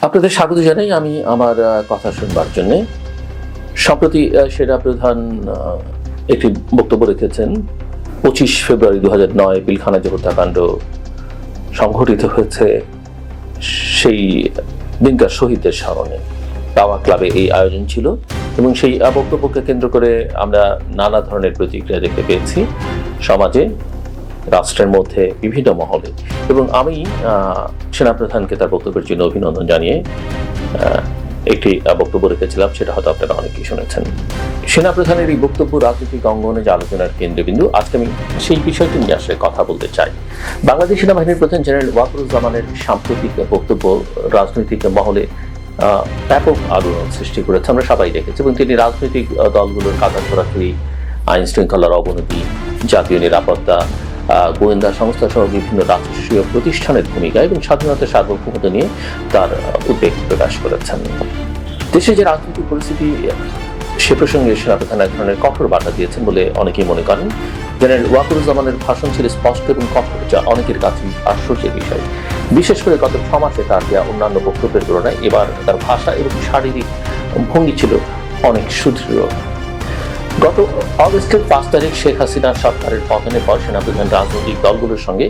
আপনাদের স্বাগত জানাই। আমি আমার কথা শুনবার জন্য সম্প্রতি সেনা প্রধান একটি বক্তব্য রেখেছেন। 25 ফেব্রুয়ারি 2009 পিলখানা যে হত্যাকাণ্ড সংঘটিত হয়েছে সেই দিনকার শহীদদের স্মরণে দাওয়া ক্লাবে এই আয়োজন ছিল এবং সেই বক্তব্যকে কেন্দ্র করে আমরা নানা ধরনের প্রতিক্রিয়া দেখতে পেয়েছি সমাজে, রাষ্ট্রের মধ্যে, বিভিন্ন মহলে। এবং আমি সেনাপ্রধানকে তার বক্তব্যের জন্য অভিনন্দন জানিয়ে একটি বক্তব্য রেখেছিলাম, সেটা হয়তো আপনারা অনেকেই শুনেছেন। সেনাপ্রধানের এই বক্তব্য রাজনৈতিক অঙ্গনে যে আলোচনার কেন্দ্রবিন্দু। আজকে আমি সেই বিষয়টি নিয়ে আসলে কথা বলতে চাই। বাংলাদেশ সেনাবাহিনীর প্রধান জেনারেল ওয়াকারুজ্জামানের সাম্প্রতিক বক্তব্য রাজনৈতিক মহলে ব্যাপক আলোড়ন সৃষ্টি করেছে, আমরা সবাই দেখেছি। এবং তিনি রাজনৈতিক দলগুলোর কাঁধা ছড়াছড়ি, আইন শৃঙ্খলার অবনতি, জাতীয় নিরাপত্তা, গোয়েন্দা সংস্থা সহ বিভিন্ন রাষ্ট্রীয় প্রতিষ্ঠানের ভূমিকা এবং স্বাধীনতার সার্বভৌমত্ব নিয়ে তার উদ্বেগ প্রকাশ করেছেন। দেশে যে রাজনৈতিক পরিস্থিতি সে প্রসঙ্গে সেনাপ্রধান এক ধরনের কঠোর বার্তা দিয়েছেন বলে অনেকেই মনে করেন। জেনারেল ওয়াকারুজ্জামানের ভাষণ ছিল স্পষ্ট এবং কঠোর, যা অনেকের কাছে আশ্চর্যের বিষয়। বিশেষ করে গত 6 মাসে তার দেওয়া অন্যান্য বক্তব্যের তুলনায় এবার তার ভাষা এবং শারীরিক ভঙ্গি ছিল অনেক সুদৃঢ়। গত অগস্টের 5 তারিখ শেখ হাসিনার সরকারের পতনের পর সেনাপ্রধান রাজনৈতিক দলগুলোর সঙ্গে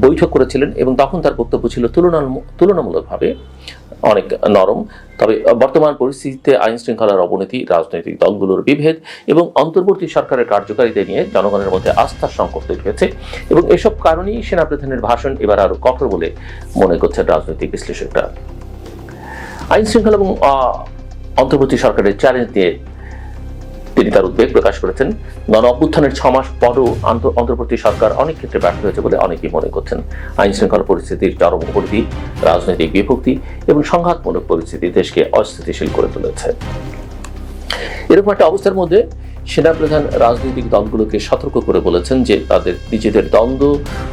বৈঠক করেছিলেন এবং তখন তার বক্তব্য ছিল তুলনামূলকভাবে অনেক নরম। তবে বর্তমান পরিস্থিতিতে আইন শৃঙ্খলার অবনতি, রাজনৈতিক দলগুলোর বিভেদ এবং অন্তর্বর্তী সরকারের কার্যকারিতা নিয়ে জনগণের মধ্যে আস্থার সংকট তৈরি হয়েছে এবং এসব কারণেই সেনাপ্রধানের ভাষণ এবার আরো কঠোর বলে মনে করছেন রাজনৈতিক বিশ্লেষকরা। আইন শৃঙ্খলা এবং অন্তর্বর্তী সরকারের চ্যালেঞ্জ নিয়ে তিনি তার উদ্বেগ প্রকাশ করেছেন। গণ অভ্যুত্থানের 6 মাস পরও অন্তর্বর্তী সরকার অনেক ক্ষেত্রে ব্যর্থ হয়েছে বলে অনেকেই মনে করছেন। আইন শৃঙ্খলা পরিস্থিতির চরম অবনতি, রাজনৈতিক বিভক্তি এবং সংঘাতমূলক পরিস্থিতি দেশকে অস্থিতিশীল করে তুলেছে। এরকম একটা অবস্থার মধ্যে সেনাপ্রধান রাজনৈতিক দলগুলোকে সতর্ক করে বলেছেন যে তাদের নিজেদের দ্বন্দ্ব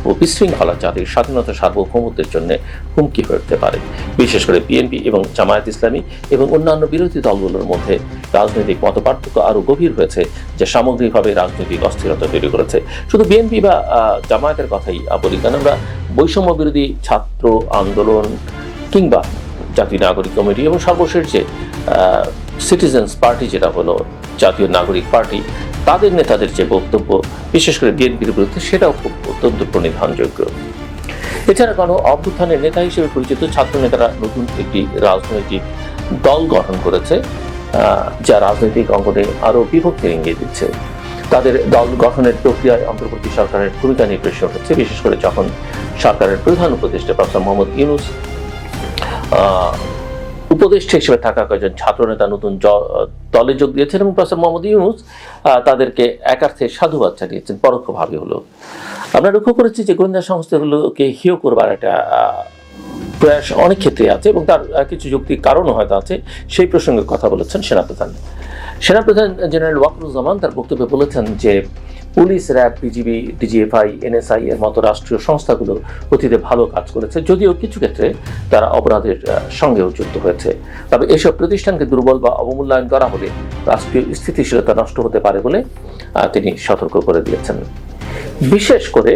ও বিশৃঙ্খলা জাতির স্বাধীনতা সার্বভৌমত্বের জন্য হুমকি হয়ে উঠতে পারে। বিশেষ করে বিএনপি এবং জামায়াত ইসলামী এবং অন্যান্য বিরোধী দলগুলোর মধ্যে রাজনৈতিক মতপার্থক্য আরো গভীর হয়েছে, যা সামগ্রিকভাবে রাজনৈতিক অস্থিরতা তৈরি করেছে। শুধু বিএনপি বা জামায়াতের কথাই বলি কেন, আমরা বৈষম্য বিরোধী ছাত্র আন্দোলন কিংবা জাতীয় নাগরিক কমিটি এবং সর্বশেষ যে সিটিজেন্স পার্টি, যেটা হলো জাতীয় নাগরিক পার্টি, তাদের নেতাদের যে বক্তব্য বিশেষ করে বিএনপির বিরুদ্ধে, সেটাও খুব অত্যন্ত প্রণিধানযোগ্য। এছাড়া গণ অভ্যুত্থানের নেতা হিসেবে পরিচিত ছাত্র নেতারা নতুন একটি রাজনৈতিক দল গঠন করেছে, যা রাজনৈতিক অঙ্গনে আরো বিভক্তির ইঙ্গিত দিচ্ছে। তাদের দল গঠনের প্রক্রিয়ায় অন্তর্বর্তী সরকারের ভূমিকা নিয়ে প্রশ্ন হচ্ছে, বিশেষ করে যখন সরকারের প্রধান উপদেষ্টা প্রফেসর মোহাম্মদ ইউনূস উপদেষ্টা হিসেবে থাকা কয়েকজন ছাত্র নেতা নতুন দলে যোগ দিয়েছেন এবং প্রফেসর মোহাম্মদ ইউনূস তাদেরকে একার্থে সাধুবাদ জানিয়েছেন, পরোক্ষভাবে হলো। আমরা লক্ষ্য করেছি যে গোয়েন্দা সংস্থাগুলোকে হেয় করবার একটা প্রয়াস অনেক ক্ষেত্রে আছে এবং তার কিছু যৌক্তিক কারণও হয়তো আছে। সেই প্রসঙ্গে কথা বলেছেন সেনাপ্রধান জেনারেল ওয়াকারুজ্জামান তার বক্তব্যে বলেছেন যে police, RAB, BGB, DGFI, NSI এর মতো রাষ্ট্রীয় সংস্থাগুলো অতীতে ভালো কাজ করেছে, যদিও কিছু ক্ষেত্রে তারা অপরাধের সঙ্গেও যুক্ত হয়েছে। তবে এসব প্রতিষ্ঠানকে দুর্বল বা অবমূল্যায়ন করা হলে রাষ্ট্রীয় স্থিতিশীলতা নষ্ট হতে পারে বলে তিনি সতর্ক করে দিয়েছেন। বিশেষ করে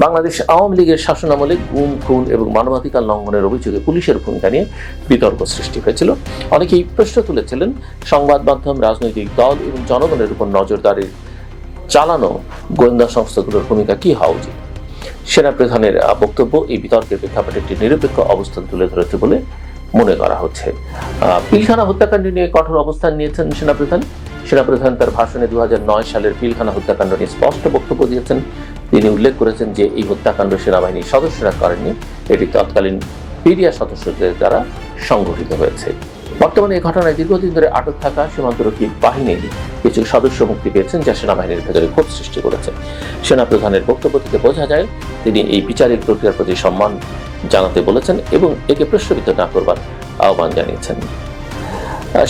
বাংলাদেশ আওয়ামী লীগের শাসনামলে গুম, খুন এবং মানবাধিকার লঙ্ঘনের অভিযোগে পুলিশের ভূমিকা নিয়ে বিতর্ক সৃষ্টি হয়েছিল। অনেকেই প্রশ্ন তুলেছিলেন সংবাদ মাধ্যম, রাজনৈতিক দল এবং জনগণের উপর নজরদারি চালানো গোয়েন্দা সংস্থাগুলোর ভূমিকা কি হওয়া উচিত। সেনাপ্রধানের বক্তব্য এই বিতর্কের প্রেক্ষাপটে একটি নিরপেক্ষ অবস্থান তুলে ধরেছে বলে মনে করা হচ্ছে। পিলখানা হত্যাকাণ্ড নিয়ে কঠোর অবস্থান নিয়েছেন সেনাপ্রধান তার ভাষণে 2009 সালের পিলখানা হত্যাকাণ্ড নিয়ে স্পষ্ট বক্তব্য দিয়েছেন। তিনি উল্লেখ করেছেন যে এই হত্যাকাণ্ড সেনাবাহিনীর সদস্যরা করেননি, এটি তৎকালীন পিডিয়া সদস্যদের দ্বারা সংঘটিত হয়েছে। বর্তমানে এই ঘটনায় দীর্ঘদিন ধরে আটক থাকা সীমান্তরক্ষী বাহিনীর কিছু সদস্য মুক্তি পেয়েছেন, যা সেনাবাহিনীর ভেতরে ক্ষোভ সৃষ্টি করেছে। সেনাপ্রধানের বক্তব্য থেকে বোঝা যায় তিনি এই বিচারিক প্রক্রিয়ার প্রতি সম্মান জানাতে বলেছেন এবং একে প্রশ্নবিদ্ধ না করবার আহ্বান জানিয়েছেন।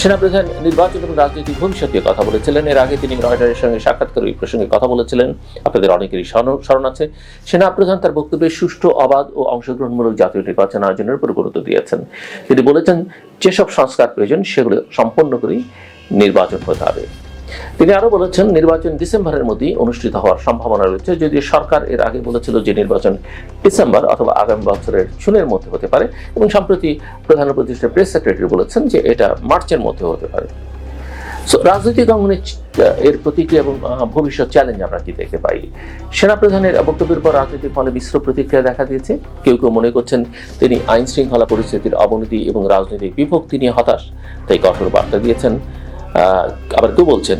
সেনাপ্রধান নির্বাচন এবং রাজনৈতিক ভবিষ্যৎ নিয়ে কথা বলেছিলেন। এর আগে তিনি রয়টারের সঙ্গে সাক্ষাৎ করে এই প্রসঙ্গে কথা বলেছিলেন, আপনাদের অনেকেরই স্মরণ আছে। সেনাপ্রধান তার বক্তব্যে সুষ্ঠু, অবাধ ও অংশগ্রহণমূলক জাতীয় নির্বাচন আয়োজনের উপর গুরুত্ব দিয়েছেন। তিনি বলেছেন যেসব সংস্কার প্রয়োজন সেগুলো সম্পন্ন করেই নির্বাচন হতে হবে। তিনি আরো বলেছেন, নির্বাচন ডিসেম্বরের মধ্যেই অনুষ্ঠিত হওয়ার সম্ভাবনা রয়েছে, যদিও সরকার এর আগে বলেছিল যে নির্বাচন ডিসেম্বর অথবা আগামী বছরের জুনের মধ্যে হতে পারে, এবং সম্প্রতি প্রধান উপদেষ্টা প্রেস সেক্রেটারি বলেছেন যে এটা মার্চের মধ্যে হতে পারে। রাজনৈতিক অঙ্গনে এর প্রতিক্রিয়া এবং ভবিষ্যৎ চ্যালেঞ্জ আমরা কি দেখতে পাই? সেনাপ্রধানের বক্তব্যের পর রাজনৈতিক ফলে মিশ্র প্রতিক্রিয়া দেখা দিয়েছে। কেউ কেউ মনে করছেন তিনি আইন শৃঙ্খলা পরিস্থিতির অবনতি এবং রাজনৈতিক বিভক্তি নিয়ে হতাশ, তাই কঠোর বার্তা দিয়েছেন। আবার কেউ বলছেন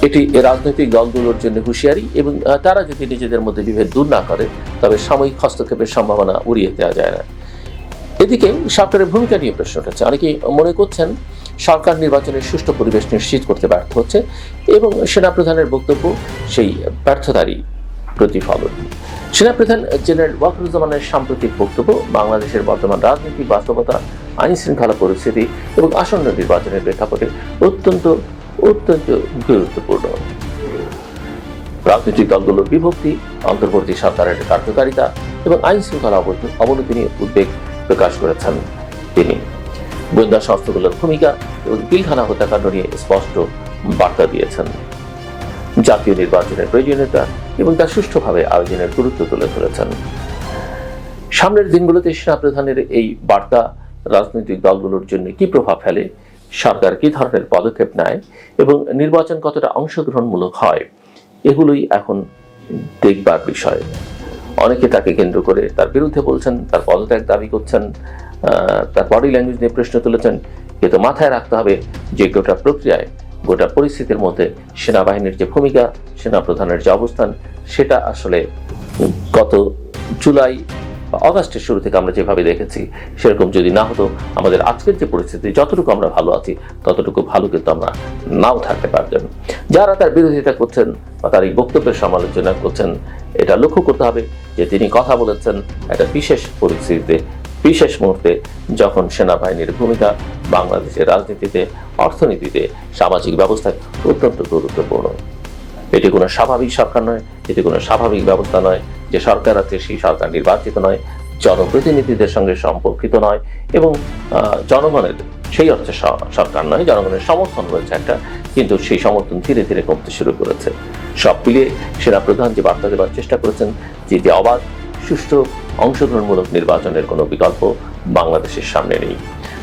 এটি রাজনৈতিক দলগুলোর জন্য হুঁশিয়ারি, এবং তারা যদি নিজেদের মধ্যে বিভেদ দূর না করে তবে সাময়িক হস্তক্ষেপের সম্ভাবনা উড়িয়ে দেওয়া যায় না। এদিকে সরকারের ভূমিকা নিয়ে প্রশ্ন উঠেছে। অনেকে মনে করছেন সরকার নির্বাচনের সুষ্ঠু পরিবেশ নিশ্চিত করতে ব্যর্থ হচ্ছে, এবং সেনাপ্রধানের বক্তব্য সেই ব্যর্থতারই প্রতিফলন। সেনাপ্রধান জেনারেল ওয়াকারুজ্জামানের সাম্প্রতিক বক্তব্য বাংলাদেশের বর্তমান রাজনৈতিক বাস্তবতা, আইন শৃঙ্খলা পরিস্থিতি এবং আসন্ন নির্বাচনের প্রেক্ষাপটে অত্যন্ত অত্যন্ত গুরুত্বপূর্ণ। রাজনৈতিক দলগুলোর বিভক্তি, অন্তর্বর্তী সরকারের কার্যকারিতা এবং আইন শৃঙ্খলা অবনতি নিয়ে উদ্বেগ প্রকাশ করেছেন তিনি। গোয়েন্দা সংস্থাগুলোর ভূমিকা এবং পিলখানা হত্যাকাণ্ড নিয়ে স্পষ্ট বার্তা দিয়েছেন। জাতীয় নির্বাচনের প্রয়োজনীয়তা এবং তার সুষ্ঠুভাবে আয়োজনের গুরুত্ব তুলে ধরেছেন। সামনের দিনগুলোতে সেনাপ্রধানের এই বার্তা রাজনৈতিক দলগুলোর জন্য কি প্রভাব ফেলে, সরকার কি ধরনের পদক্ষেপ নেয় এবং নির্বাচন কতটা অংশগ্রহণমূলক হয়, এগুলোই এখন দেখবার বিষয়। অনেকে তাকে কেন্দ্র করে তার বিরুদ্ধে বলছেন, তার পদত্যাগ দাবি করছেন, তার বডি ল্যাঙ্গুয়েজ নিয়ে প্রশ্ন তুলেছেন। কিন্তু মাথায় রাখতে হবে যে গোটা প্রক্রিয়ায়, গোটা পরিস্থিতির মধ্যে সেনাবাহিনীর যে ভূমিকা, সেনাপ্রধানের যে অবস্থান, সেটা আসলে গত জুলাই বা অগাস্টের শুরু থেকে আমরা যেভাবে দেখেছি সেরকম যদি না হতো, আমাদের আজকের যে পরিস্থিতি, যতটুকু আমরা ভালো আছি ততটুকু ভালো কিন্তু আমরা নাও থাকতে পারতেন। যারা তার বিরোধিতা করছেন বা তার এই বক্তব্যের সমালোচনা করছেন, এটা লক্ষ্য করতে হবে যে তিনি কথা বলেছেন একটা বিশেষ পরিস্থিতিতে, বিশেষ মুহূর্তে, যখন সেনাবাহিনীর ভূমিকা বাংলাদেশের রাজনীতিতে, অর্থনীতিতে, সামাজিক ব্যবস্থায় অত্যন্ত গুরুত্বপূর্ণ। এটি কোনো স্বাভাবিক সরকার নয়, এটি কোনো স্বাভাবিক ব্যবস্থা নয়। যে সরকার আছে সেই সরকার নির্বাচিত নয়, জনপ্রতিনিধিদের সঙ্গে সম্পর্কিত নয়, এবং জনগণের সেই অর্থে সরকার নয়। জনগণের সমর্থন রয়েছে একটা, কিন্তু সেই সমর্থন ধীরে ধীরে কমতে শুরু করেছে। সব মিলিয়ে সেনাপ্রধান যে বার্তা দেওয়ার চেষ্টা করেছেন যে অবাধ, সুষ্ঠু, অংশগ্রহণমূলক নির্বাচনের কোনো বিকল্প বাংলাদেশের সামনে নেই।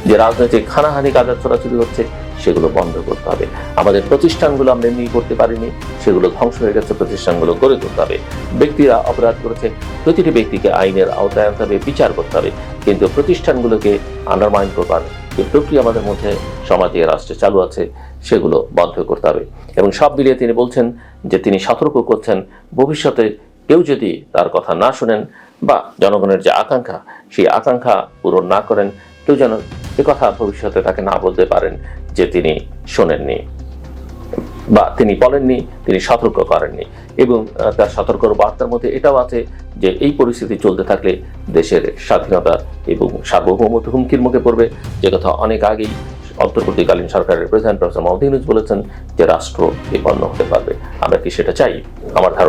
যে রাজনৈতিক হানাহানি কাদার ছড়াছড়ি হচ্ছে সেগুলো বন্ধ করতে হবে। আমাদের প্রতিষ্ঠানগুলো আমরা এমনি করতে পারিনি, সেগুলো ধ্বংস হয়ে গেছে, প্রতিষ্ঠানগুলো গড়ে তুলতে হবে। ব্যক্তিরা অপরাধ করেছে, প্রতিটি ব্যক্তিকে আইনের আওতায় আনতে হবে, বিচার করতে হবে, কিন্তু প্রতিষ্ঠানগুলোকে আন্ডারমাইন করবার যে প্রক্রিয়া আমাদের মধ্যে সমাজে, রাষ্ট্রে চালু আছে, সেগুলো বন্ধ করতে হবে। এবং সব মিলিয়ে তিনি বলছেন যে তিনি সতর্ক করছেন, ভবিষ্যতে কেউ যদি তার কথা না শোনেন বা জনগণের যে আকাঙ্ক্ষা, সেই আকাঙ্ক্ষা পূরণ না করেন, কেউ যেন এ কথা ভবিষ্যতে তাকে না বলতে পারেন যে তিনি শোনেননি বা তিনি বলেননি, তিনি সতর্ক করেননি। এবং তার সতর্ক বার্তার মধ্যে এটাও আছে যে এই পরিস্থিতি চলতে থাকলে দেশের স্বাধীনতা এবং সার্বভৌমত্ব হুমকির মুখে পড়বে, যে কথা অনেক আগেই অন্তর্বর্তীকালীন সরকারের প্রধান প্রফেসর মাহমুদ ইউনূস বলেছেন যে রাষ্ট্র বিপন্ন হতে পারবে। আমরা কি সেটা চাই? আমার ধারণা